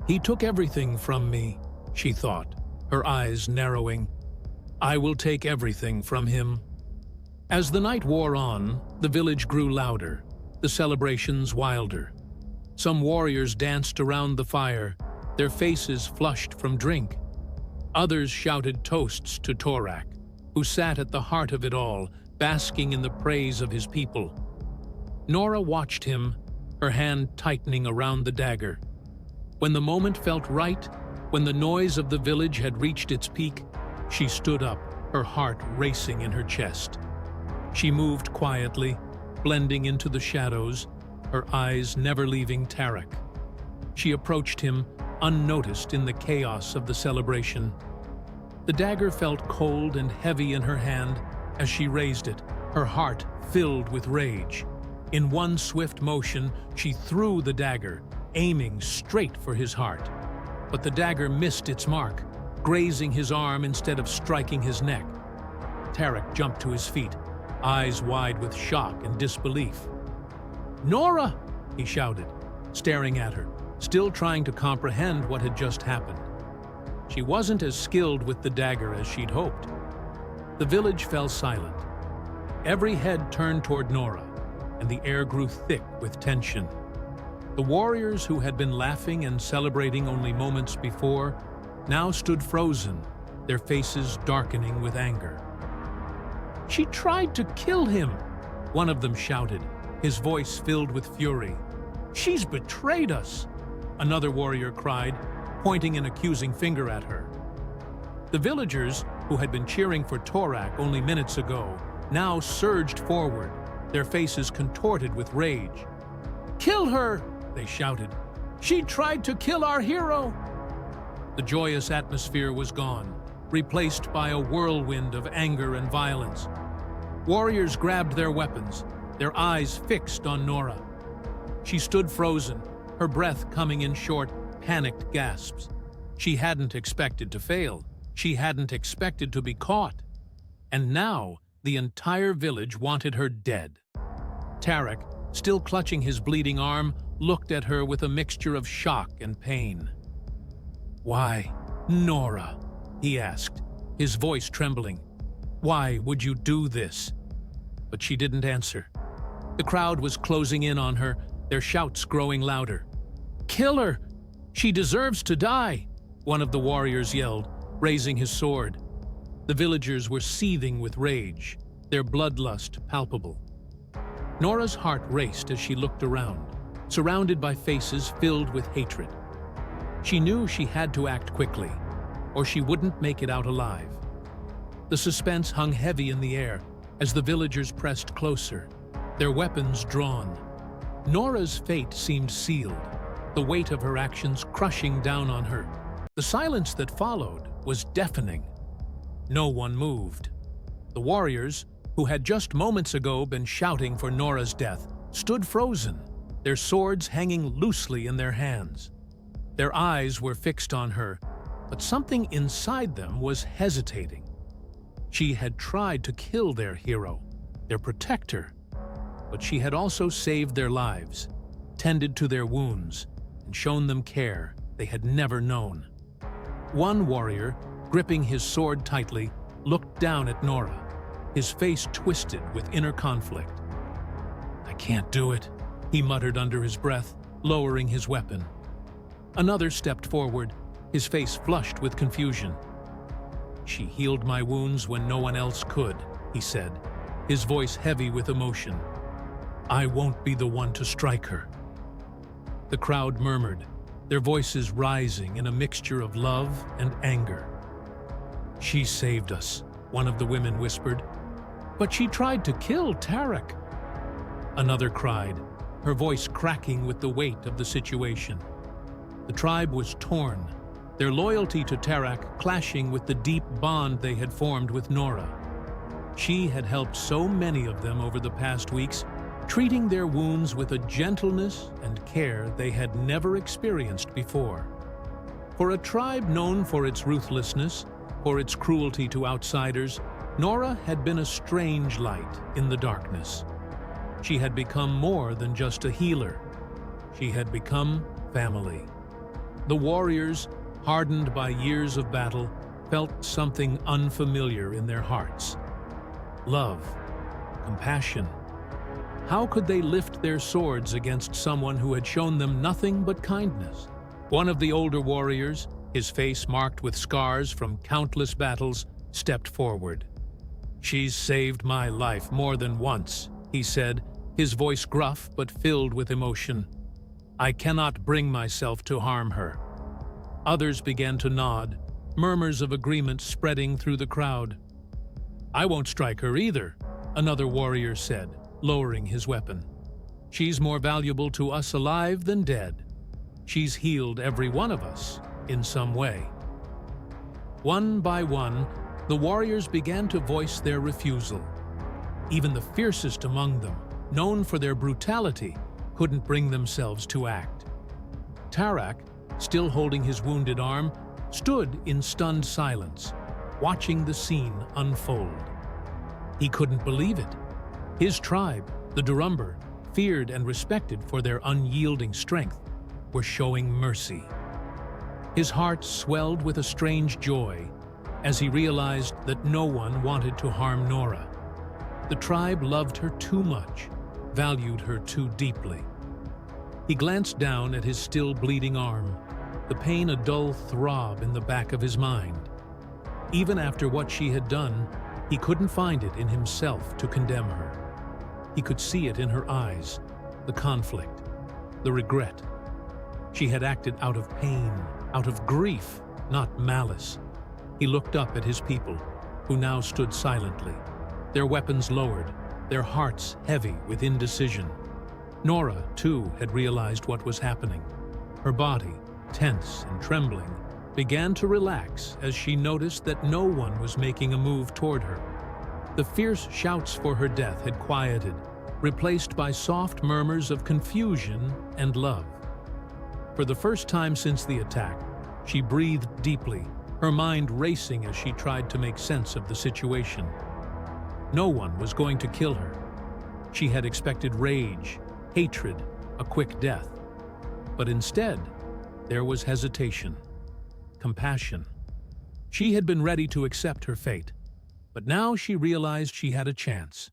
He took everything from me, she thought, her eyes narrowing. I will take everything from him. As the night wore on, the village grew louder, the celebrations wilder. Some warriors danced around the fire, their faces flushed from drink. Others shouted toasts to Torak, who sat at the heart of it all, basking in the praise of his people. Nora watched him, her hand tightening around the dagger. When the moment felt right, when the noise of the village had reached its peak, she stood up, her heart racing in her chest. She moved quietly, blending into the shadows, her eyes never leaving Tarak. She approached him, unnoticed in the chaos of the celebration. The dagger felt cold and heavy in her hand as she raised it, her heart filled with rage. In one swift motion, she threw the dagger, aiming straight for his heart. But the dagger missed its mark, grazing his arm instead of striking his neck. Tarak jumped to his feet, eyes wide with shock and disbelief. "Nora!" he shouted, staring at her, still trying to comprehend what had just happened. She wasn't as skilled with the dagger as she'd hoped. The village fell silent. Every head turned toward Nora, and the air grew thick with tension. The warriors who had been laughing and celebrating only moments before now stood frozen, their faces darkening with anger. "She tried to kill him," one of them shouted, his voice filled with fury. "She's betrayed us," another warrior cried, pointing an accusing finger at her. The villagers, who had been cheering for Torak only minutes ago, now surged forward, their faces contorted with rage. "Kill her!" they shouted. "She tried to kill our hero!" The joyous atmosphere was gone, replaced by a whirlwind of anger and violence. Warriors grabbed their weapons, their eyes fixed on Nora. She stood frozen, her breath coming in short, panicked gasps. She hadn't expected to fail. She hadn't expected to be caught. And now, the entire village wanted her dead. Tarak, still clutching his bleeding arm, looked at her with a mixture of shock and pain. "Why, Nora?" he asked, his voice trembling. "Why would you do this?" But she didn't answer. The crowd was closing in on her, their shouts growing louder. "Kill her! She deserves to die!" one of the warriors yelled, raising his sword. The villagers were seething with rage, their bloodlust palpable. Nora's heart raced as she looked around, surrounded by faces filled with hatred. She knew she had to act quickly, or she wouldn't make it out alive. The suspense hung heavy in the air as the villagers pressed closer, their weapons drawn. Nora's fate seemed sealed, the weight of her actions crushing down on her. The silence that followed was deafening. No one moved. The warriors, who had just moments ago been shouting for Nora's death, stood frozen, their swords hanging loosely in their hands. Their eyes were fixed on her, but something inside them was hesitating. She had tried to kill their hero, their protector, but she had also saved their lives, tended to their wounds, and shown them care they had never known. One warrior, gripping his sword tightly, looked down at Nora, his face twisted with inner conflict. "I can't do it," he muttered under his breath, lowering his weapon. Another stepped forward, his face flushed with confusion. "She healed my wounds when no one else could," he said, his voice heavy with emotion. "I won't be the one to strike her." The crowd murmured, their voices rising in a mixture of love and anger. "She saved us," one of the women whispered. "But she tried to kill Tarak," another cried, her voice cracking with the weight of the situation. The tribe was torn, their loyalty to Tarak clashing with the deep bond they had formed with Nora. She had helped so many of them over the past weeks, treating their wounds with a gentleness and care they had never experienced before. For a tribe known for its ruthlessness, for its cruelty to outsiders, Nora had been a strange light in the darkness. She had become more than just a healer. She had become family. The warriors, hardened by years of battle, felt something unfamiliar in their hearts. Love, compassion. How could they lift their swords against someone who had shown them nothing but kindness? One of the older warriors, his face marked with scars from countless battles, stepped forward. "She's saved my life more than once," he said, his voice gruff but filled with emotion. "I cannot bring myself to harm her." Others began to nod, murmurs of agreement spreading through the crowd. "I won't strike her either," another warrior said, lowering his weapon. "She's more valuable to us alive than dead. She's healed every one of us in some way." One by one, the warriors began to voice their refusal. Even the fiercest among them, known for their brutality, couldn't bring themselves to act. Tarak, still holding his wounded arm, stood in stunned silence, watching the scene unfold. He couldn't believe it. His tribe, the Durumbar, feared and respected for their unyielding strength, were showing mercy. His heart swelled with a strange joy as he realized that no one wanted to harm Nora. The tribe loved her too much, valued her too deeply. He glanced down at his still bleeding arm, the pain a dull throb in the back of his mind. Even after what she had done, he couldn't find it in himself to condemn her. He could see it in her eyes, the conflict, the regret. She had acted out of pain, out of grief, not malice. He looked up at his people, who now stood silently, their weapons lowered, their hearts heavy with indecision. Nora, too, had realized what was happening. Her body, tense and trembling, began to relax as she noticed that no one was making a move toward her. The fierce shouts for her death had quieted, replaced by soft murmurs of confusion and love. For the first time since the attack, she breathed deeply, her mind racing as she tried to make sense of the situation. No one was going to kill her. She had expected rage, hatred, a quick death. But instead, there was hesitation, compassion. She had been ready to accept her fate, but now she realized she had a chance.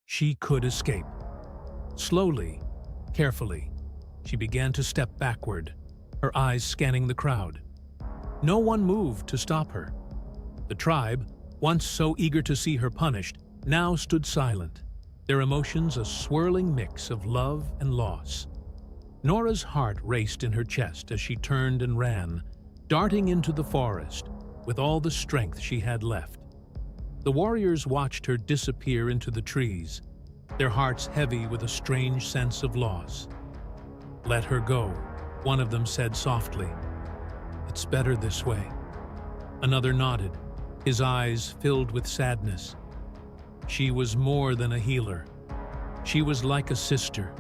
She could escape. Slowly, carefully, she began to step backward, her eyes scanning the crowd. No one moved to stop her. The tribe, once so eager to see her punished, now stood silent, their emotions a swirling mix of love and loss. Nora's heart raced in her chest as she turned and ran, darting into the forest with all the strength she had left. The warriors watched her disappear into the trees, their hearts heavy with a strange sense of loss. "Let her go," one of them said softly. "It's better this way." Another nodded, his eyes filled with sadness. She was more than a healer. She was like a sister,